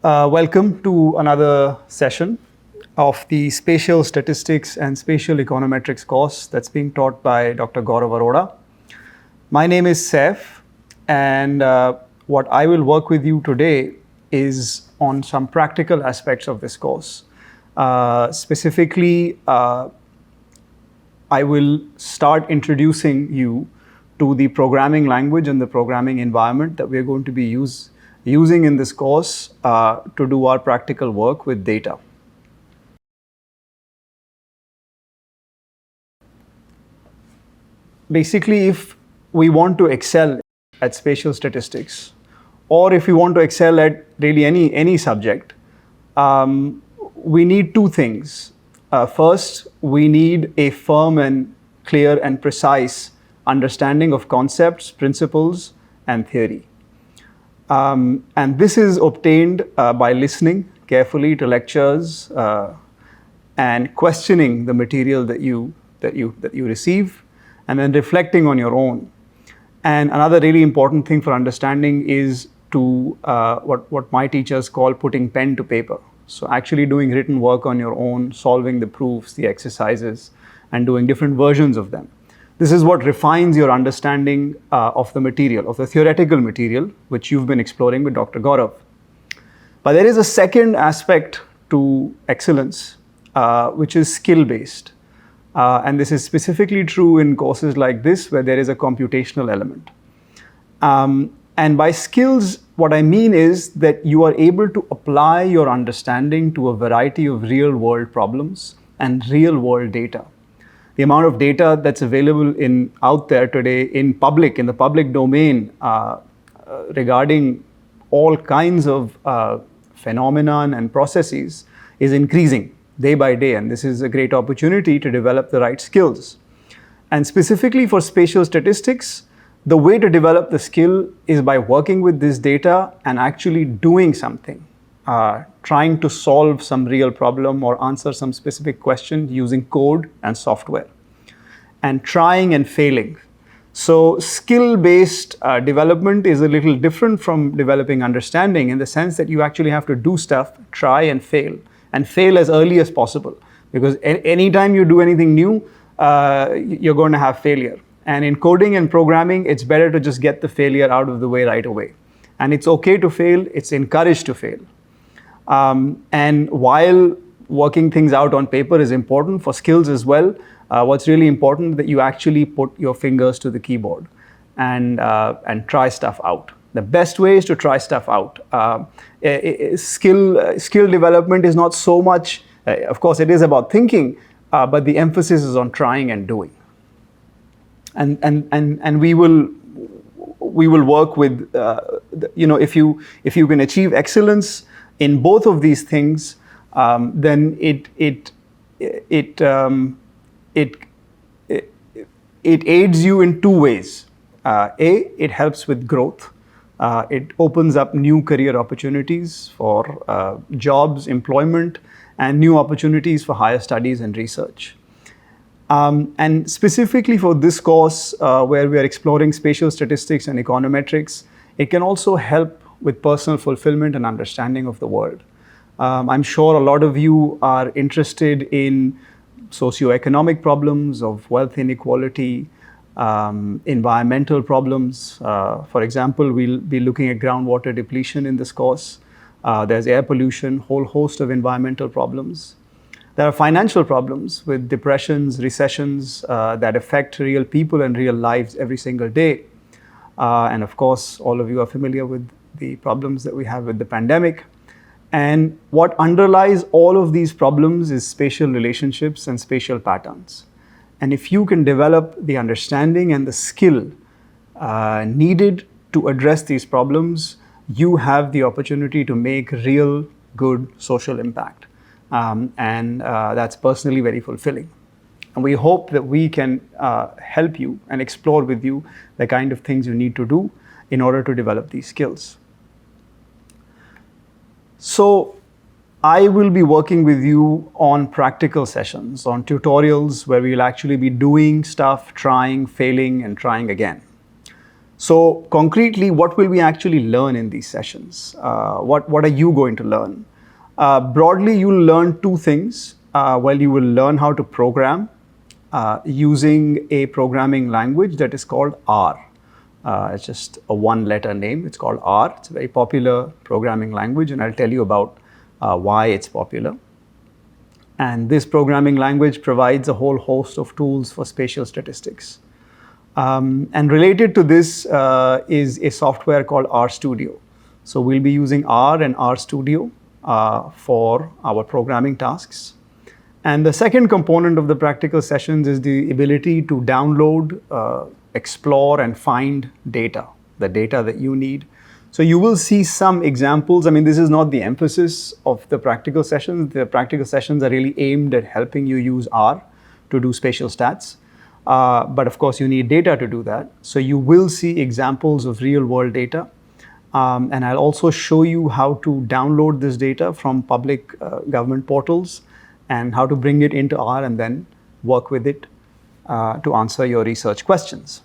Welcome to another session of the Spatial Statistics and Spatial Econometrics course that's being taught by Dr. Gaurav Arora. My name is Saif, and what I will work with you today is on some practical aspects of this course. Specifically, I will start introducing you to the programming language and the programming environment that we're going to be using in this course to do our practical work with data. Basically, if we want to excel at spatial statistics, or if we want to excel at really any subject, we need two things. First, we need a firm and clear and precise understanding of concepts, principles, and theory. And this is obtained by listening carefully to lectures and questioning the material that you receive, and then reflecting on your own. And another really important thing for understanding is to what my teachers call putting pen to paper. So actually doing written work on your own, solving the proofs, the exercises, and doing different versions of them. This is what refines your understanding of the material, of the theoretical material, which you've been exploring with Dr. Gaurav. But there is a second aspect to excellence, which is skill-based. And this is specifically true in courses like this, where there is a computational element. And by skills, what I mean is that you are able to apply your understanding to a variety of real-world problems and real-world data. The amount of data that's available out there today in the public domain regarding all kinds of phenomenon and processes is increasing day by day, and this is a great opportunity to develop the right skills. And specifically for spatial statistics, the way to develop the skill is by working with this data and actually doing something, trying to solve some real problem or answer some specific question using code and software, and trying and failing. So skill-based development is a little different from developing understanding in the sense that you actually have to do stuff, try and fail as early as possible. Because anytime you do anything new, you're going to have failure. And in coding and programming, it's better to just get the failure out of the way right away. And it's okay to fail, it's encouraged to fail. And while working things out on paper is important for skills as well, what's really important is that you actually put your fingers to the keyboard and try stuff out. The best way is to try stuff out. Skill development is not so much, of course it is about thinking, but the emphasis is on trying and doing. And we will work with, if you can achieve excellence in both of these things, then it aids you in two ways. It helps with growth. It opens up new career opportunities for jobs, employment, and new opportunities for higher studies and research. And specifically for this course, where we are exploring spatial statistics and econometrics, it can also help with personal fulfillment and understanding of the world. I'm sure a lot of you are interested in socioeconomic problems of wealth inequality, environmental problems. For example, we'll be looking at groundwater depletion in this course. There's air pollution, whole host of environmental problems. There are financial problems with depressions, recessions that affect real people and real lives every single day. And of course, all of you are familiar with the problems that we have with the pandemic. And what underlies all of these problems is spatial relationships and spatial patterns. And if you can develop the understanding and the skill needed to address these problems, you have the opportunity to make real good social impact. And that's personally very fulfilling. And we hope that we can help you and explore with you the kind of things you need to do in order to develop these skills. So I will be working with you on practical sessions, on tutorials where we'll actually be doing stuff, trying, failing, and trying again. So concretely, what will we actually learn in these sessions? What are you going to learn? Broadly, you'll learn two things. Well, you will learn how to program using a programming language that is called R. It's just a one-letter name. It's called R. It's a very popular programming language, and I'll tell you about why it's popular. And this programming language provides a whole host of tools for spatial statistics. And related to this is a software called RStudio. So we'll be using R and RStudio for our programming tasks. And the second component of the practical sessions is the ability to download, explore, and find data, the data that you need. So you will see some examples. I mean, this is not the emphasis of the practical sessions. The practical sessions are really aimed at helping you use R to do spatial stats. But of course, you need data to do that. So you will see examples of real world data. And I'll also show you how to download this data from public government portals and how to bring it into R and then work with it to answer your research questions.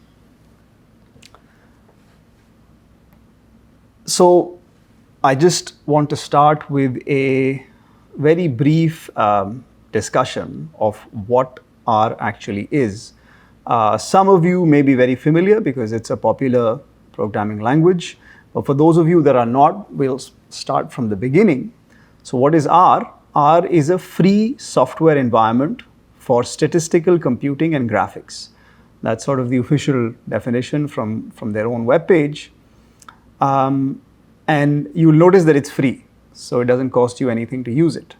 So I just want to start with a very brief discussion of what R actually is. Some of you may be very familiar because it's a popular programming language. But for those of you that are not, we'll start from the beginning. So what is R? R is a free software environment for statistical computing and graphics. That's sort of the official definition from their own webpage. And you'll notice that it's free, so it doesn't cost you anything to use it.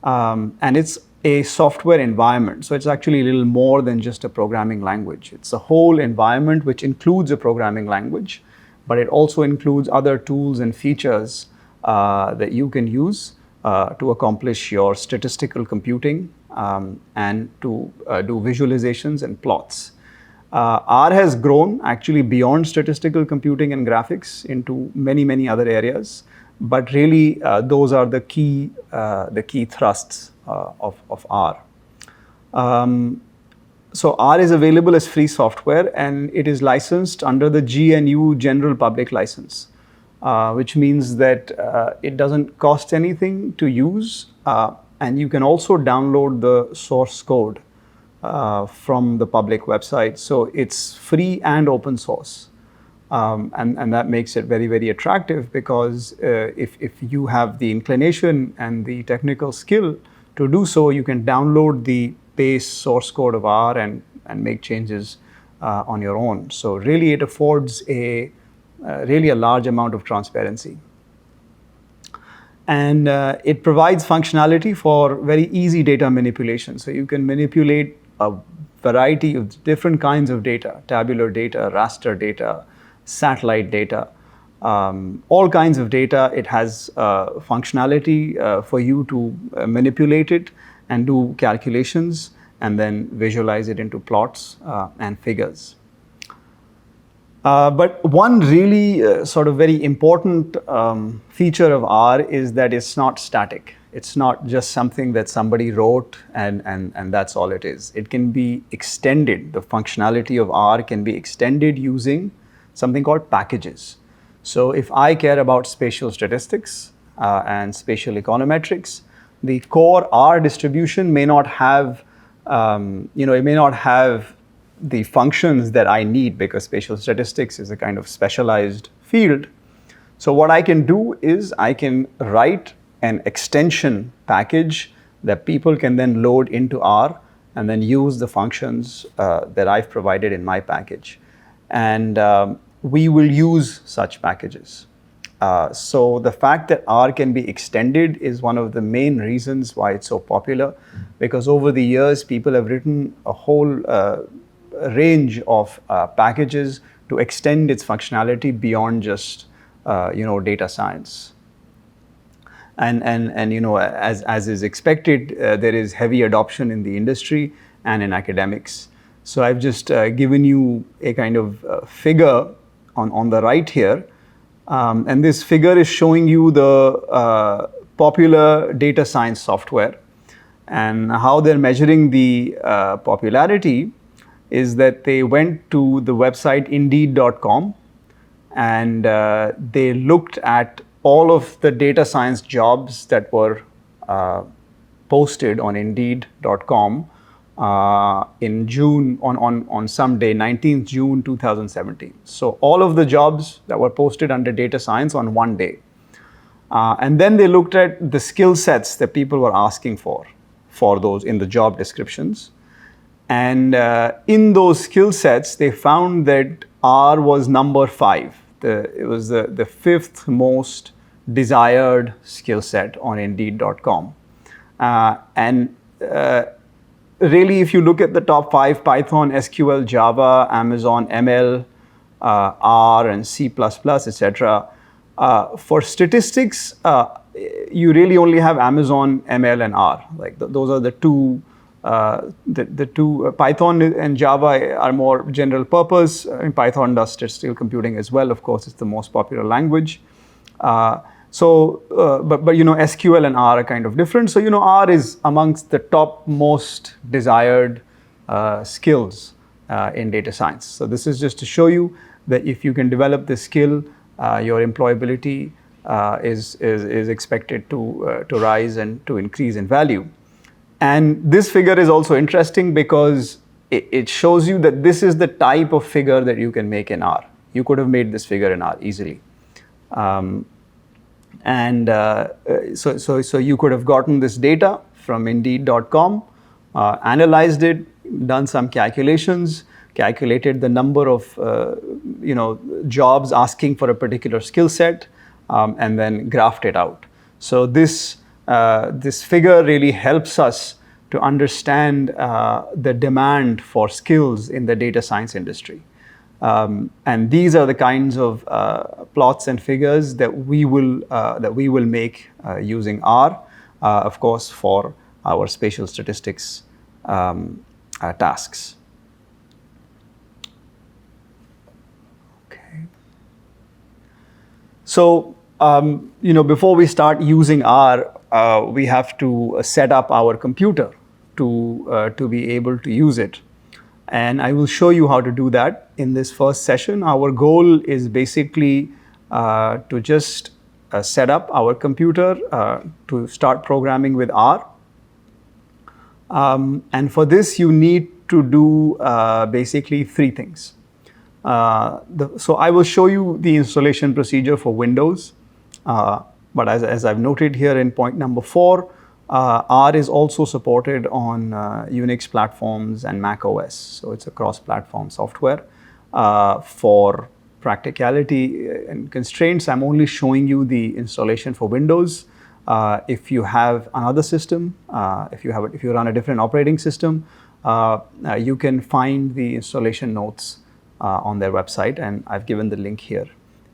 And it's a software environment, so it's actually a little more than just a programming language. It's a whole environment which includes a programming language, but it also includes other tools and features that you can use to accomplish your statistical computing and to do visualizations and plots. R has grown actually beyond statistical computing and graphics into many other areas, but really those are the key thrusts of R. So R is available as free software, and it is licensed under the GNU General Public License, which means that it doesn't cost anything to use, and you can also download the source code from the public website. So it's free and open source. And that makes it very attractive because if you have the inclination and the technical skill to do so, you can download the base source code of R and make changes on your own. So really it affords really a large amount of transparency. And it provides functionality for very easy data manipulation. So you can manipulate a variety of different kinds of data, tabular data, raster data, satellite data, all kinds of data. It has functionality for you to manipulate it and do calculations and then visualize it into plots and figures. But one really sort of very important feature of R is that it's not static. It's not just something that somebody wrote and that's all it is. It can be extended. The functionality of R can be extended using something called packages. So if I care about spatial statistics and spatial econometrics, the core R distribution may not have, it may not have the functions that I need because spatial statistics is a kind of specialized field. So what I can do is I can write an extension package that people can then load into R and then use the functions that I've provided in my package. And we will use such packages. So the fact that R can be extended is one of the main reasons why it's so popular, because over the years people have written a whole range of packages to extend its functionality beyond just data science. And as is expected, there is heavy adoption in the industry and in academics. So I've just given you a kind of figure on the right here, and this figure is showing you the popular data science software, and how they're measuring the popularity is that they went to the website indeed.com and they looked at all of the data science jobs that were posted on Indeed.com in June, on some day, 19th June 2017. So all of the jobs that were posted under data science on one day. And then they looked at the skill sets that people were asking for those in the job descriptions. And in those skill sets, they found that R was number 5. It was the 5th most desired skill set on Indeed.com. Really, if you look at the top 5, Python, SQL, Java, Amazon, ML, R, and C++, etc. For statistics, you really only have Amazon, ML, and R. Like those are the two. The two Python and Java are more general purpose. And Python does statistical computing as well. Of course, it's the most popular language. But SQL and R are kind of different. So R is amongst the top most desired skills in data science. So this is just to show you that if you can develop this skill, your employability is expected to rise and to increase in value. And this figure is also interesting because it shows you that this is the type of figure that you can make in R. You could have made this figure in R easily. So you could have gotten this data from Indeed.com, analyzed it, done some calculations, calculated the number of jobs asking for a particular skill set, and then graphed it out. So this figure really helps us to understand the demand for skills in the data science industry. And these are the kinds of plots and figures that we will make using R, of course, for our spatial statistics tasks. Okay. So before we start using R, we have to set up our computer to be able to use it. And I will show you how to do that in this first session. Our goal is basically to just set up our computer to start programming with R. And for this, you need to do basically 3 things. So I will show you the installation procedure for Windows. But as I've noted here in point number 4, R is also supported on Unix platforms and Mac OS. So it's a cross-platform software. For practicality and constraints, I'm only showing you the installation for Windows. If you have another system, if you run a different operating system, you can find the installation notes on their website, and I've given the link here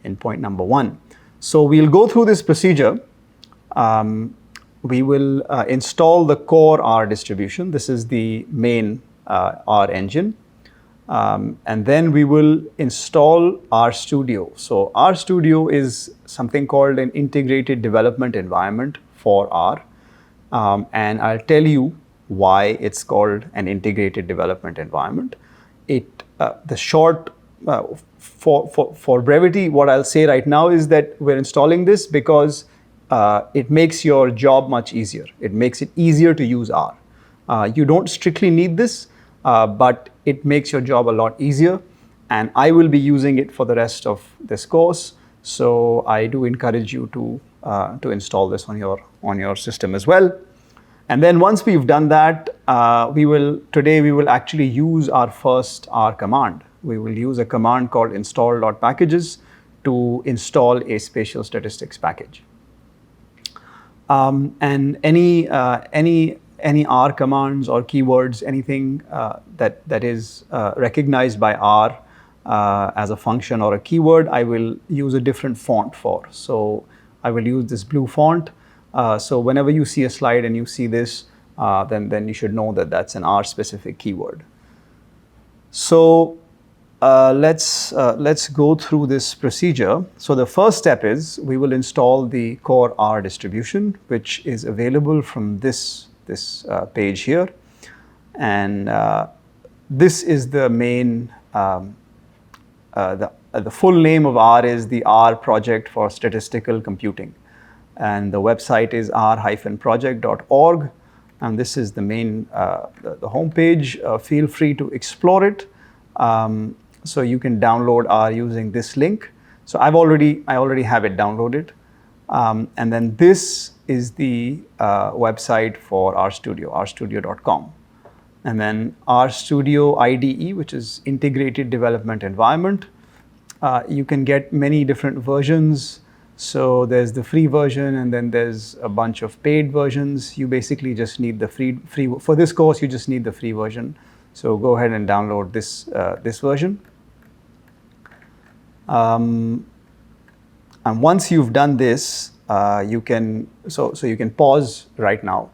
in point number 1. So we'll go through this procedure. We will install the core R distribution. This is the main R engine. And then we will install RStudio. So RStudio is something called an integrated development environment for R. And I'll tell you why it's called an integrated development environment. For brevity, what I'll say right now is that we're installing this because it makes your job much easier. It makes it easier to use R. You don't strictly need this, but it makes your job a lot easier. And I will be using it for the rest of this course. So I do encourage you to install this on your system as well. And then once we've done that, today we will actually use our first R command. We will use a command called install.packages to install a spatial statistics package. And any R commands or keywords, anything that is recognized by R as a function or a keyword, I will use a different font for. So I will use this blue font. So whenever you see a slide and you see this, then you should know that that's an R specific keyword. So let's go through this procedure. So the first step is we will install the core R distribution, which is available from this page here. And this is the main, the full name of R is the R Project for Statistical Computing. And the website is r-project.org. And this is the main, the homepage. Feel free to explore it. So you can download R using this link. So I already have it downloaded. And then this is the website for RStudio, rstudio.com. And then RStudio IDE, which is Integrated Development Environment. You can get many different versions. So there's the free version, and then there's a bunch of paid versions. You basically just need the free for this course. You just need the free version. So go ahead and download this version. And once you've done this, you can pause right now,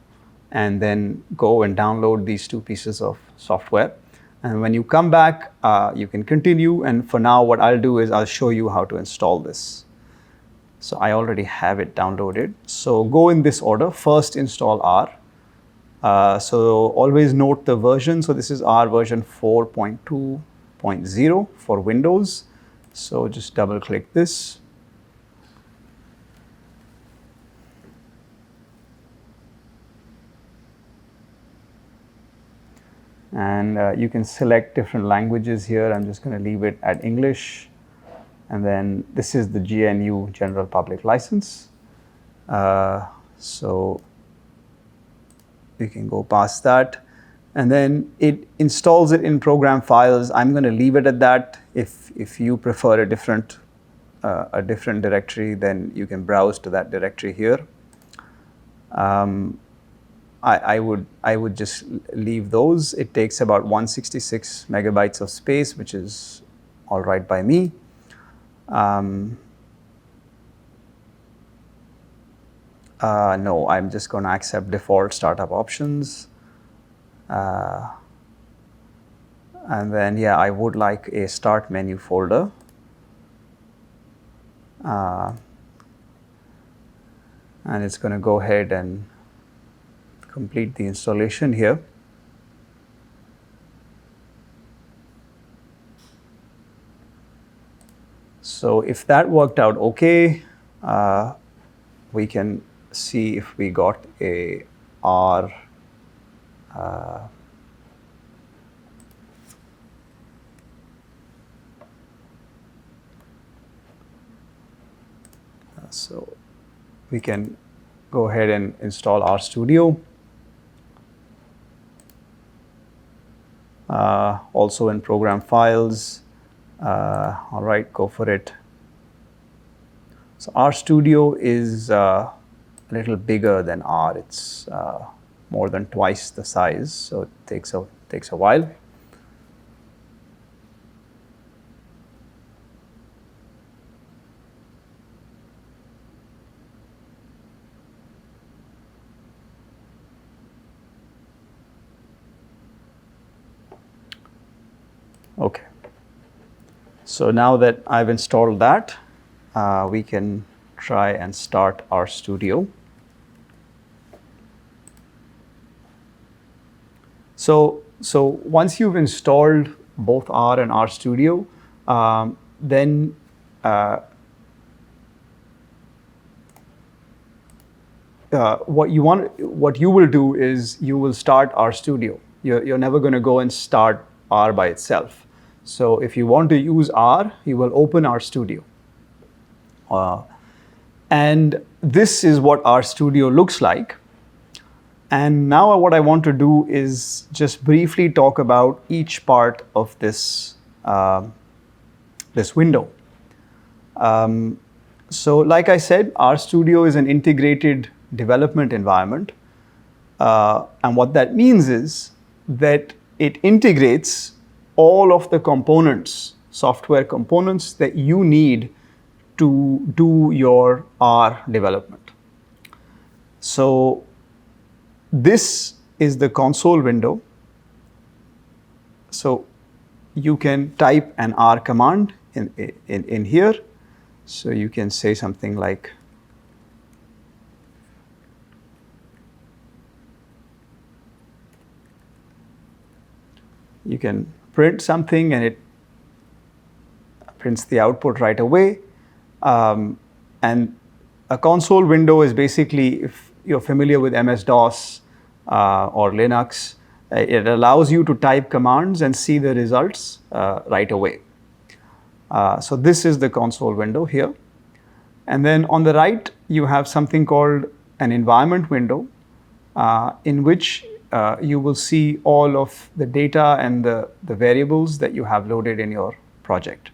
and then go and download these two pieces of software. And when you come back, you can continue. And for now, what I'll do is I'll show you how to install this. So I already have it downloaded. So go in this order. First, install R. So always note the version. So this is R version 4.2.0 for Windows. So just double click this. And you can select different languages here. I'm just going to leave it at English. And then this is the GNU General Public License. So you can go past that. And then it installs it in program files. I'm going to leave it at that. If you prefer a different directory, then you can browse to that directory here. I would just leave those. It takes about 166 megabytes of space, which is all right by me. No, I'm just going to accept default startup options. And then, yeah, I would like a start menu folder. And it's going to go ahead and complete the installation here. So if that worked out okay, we can see if we got a R. So we can go ahead and install RStudio. Also in program files. All right, go for it. So RStudio is a little bigger than R. It's more than twice the size, so it takes a while. Okay. So now that I've installed that, we can try and start RStudio. So once you've installed both R and RStudio, then what you will do is you will start RStudio. You're never going to go and start R by itself. So if you want to use R, you will open RStudio. And this is what RStudio looks like. And now what I want to do is just briefly talk about each part of this, this window. So like I said, RStudio is an integrated development environment. And what that means is that it integrates all of the components, software components that you need to do your R development. So this is the console window. So you can type an R command in here. So you can say something like you can print something and it prints the output right away. And a console window is basically, if you're familiar with MS-DOS or Linux, it allows you to type commands and see the results right away. So this is the console window here. And then on the right, you have something called an environment window, in which you will see all of the data and the variables that you have loaded in your project.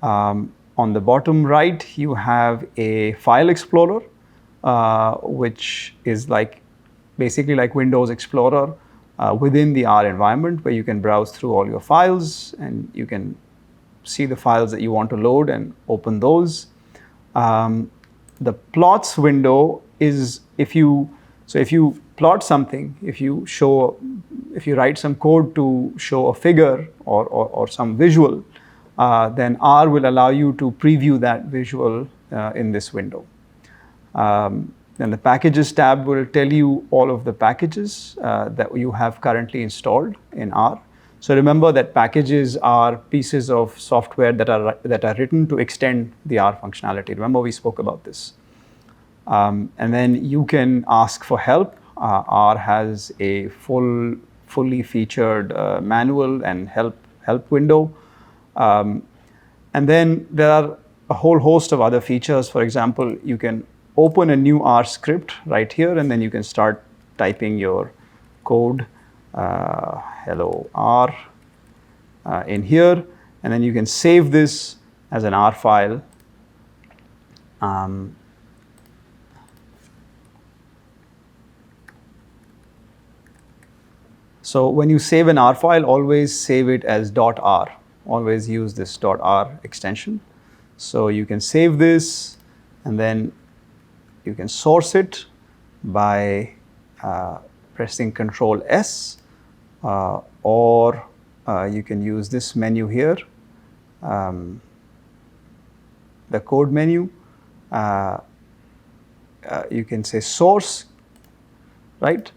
On the bottom right, you have a file explorer, which is basically like Windows Explorer within the R environment, where you can browse through all your files and you can see the files that you want to load and open those. The plots window is if you plot something, if you write some code to show a figure or some visual, then R will allow you to preview that visual in this window. Then the packages tab will tell you all of the packages that you have currently installed in R. So remember that packages are pieces of software that are written to extend the R functionality. Remember we spoke about this. And then you can ask for help. R has a fully featured manual and help window. And then there are a whole host of other features. For example, you can open a new R script right here, and then you can start typing your code, hello R, in here, and then you can save this as an R file. So when you save an R file, always save it as .r. Always use this .r extension. So you can save this, and then you can source it by pressing Control S, or you can use this menu here, the code menu. You can say source, right?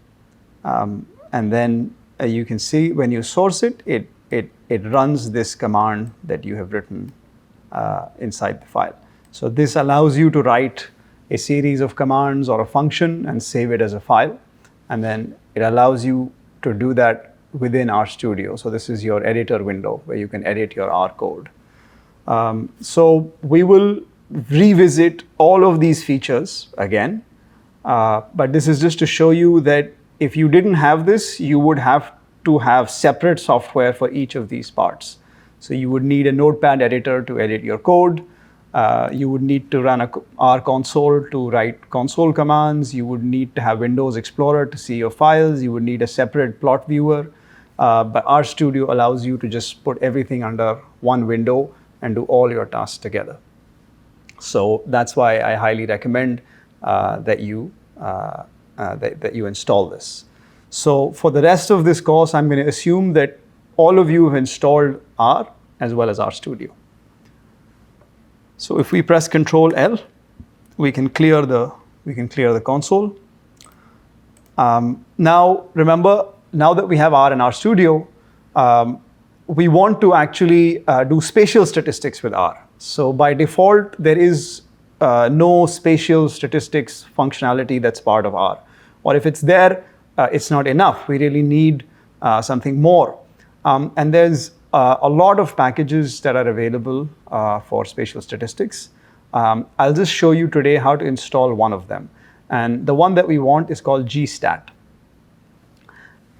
And then you can see when you source it, it runs this command that you have written inside the file. So this allows you to write a series of commands or a function and save it as a file. And then it allows you to do that within RStudio. So this is your editor window where you can edit your R code. So we will revisit all of these features again. But this is just to show you that if you didn't have this, you would have to have separate software for each of these parts. So you would need a Notepad editor to edit your code. You would need to run a R console to write console commands. You would need to have Windows Explorer to see your files. You would need a separate plot viewer. But RStudio allows you to just put everything under one window and do all your tasks together. So that's why I highly recommend that you install this. So for the rest of this course, I'm going to assume that all of you have installed R as well as RStudio. So if we press Control L, we can clear the console. Now remember, now that we have R and RStudio, we want to actually do spatial statistics with R. So by default, there is no spatial statistics functionality that's part of R. Or if it's there, it's not enough. We really need something more. And there's a lot of packages that are available for spatial statistics. I'll just show you today how to install one of them. And the one that we want is called GStat.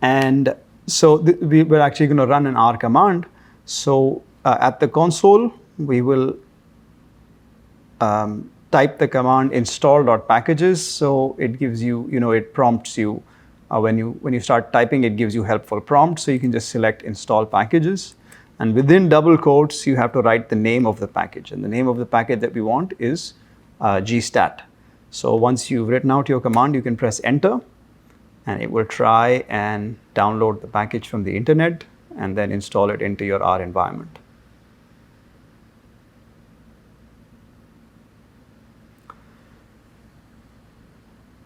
And so we're actually going to run an R command. So at the console, we will type the command install.packages. So it gives you, it prompts you. When you start typing, it gives you helpful prompts. So you can just select install packages. And within double quotes, you have to write the name of the package. And the name of the package that we want is GStat. So once you've written out your command, you can press enter. And it will try and download the package from the internet and then install it into your R environment.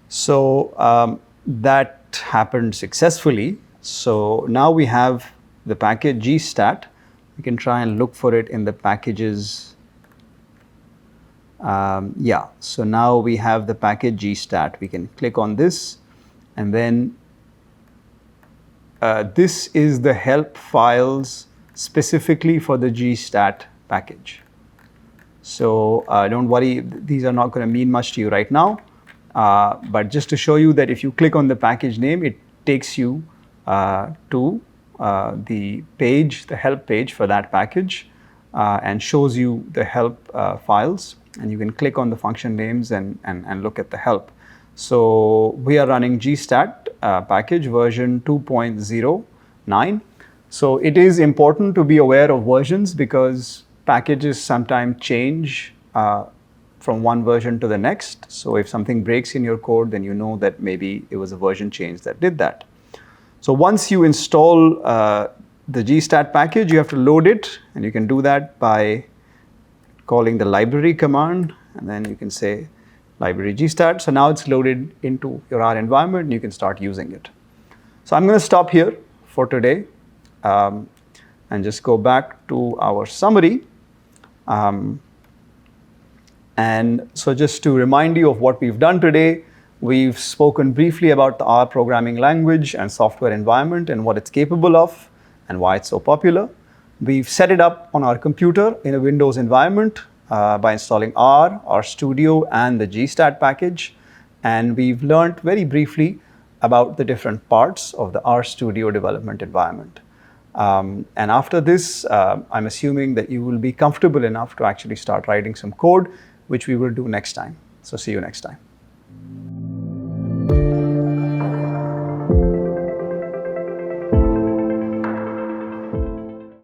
So that happened successfully. So now we have the package GStat We can try and look for it in the packages. Yeah, so now we have the package gstat. We can click on this, and then this is the help files specifically for the gstat package. So don't worry, these are not going to mean much to you right now. But just to show you that if you click on the package name, it takes you to the page, the help page for that package, and shows you the help files. And you can click on the function names and look at the help. So we are running gstat package version 2.09. So it is important to be aware of versions because packages sometimes change from one version to the next. So if something breaks in your code, then you know that maybe it was a version change that did that. So once you install the gstat package, you have to load it, and you can do that by calling the library command, and then you can say library gstat. So now it's loaded into your R environment, and you can start using it. So I'm going to stop here for today and just go back to our summary. And so just to remind you of what we've done today, we've spoken briefly about the R programming language and software environment and what it's capable of and why it's so popular. We've set it up on our computer in a Windows environment by installing R, RStudio, and the gstat package. And we've learned very briefly about the different parts of the RStudio development environment. And after this, I'm assuming that you will be comfortable enough to actually start writing some code, which we will do next time. So see you next time.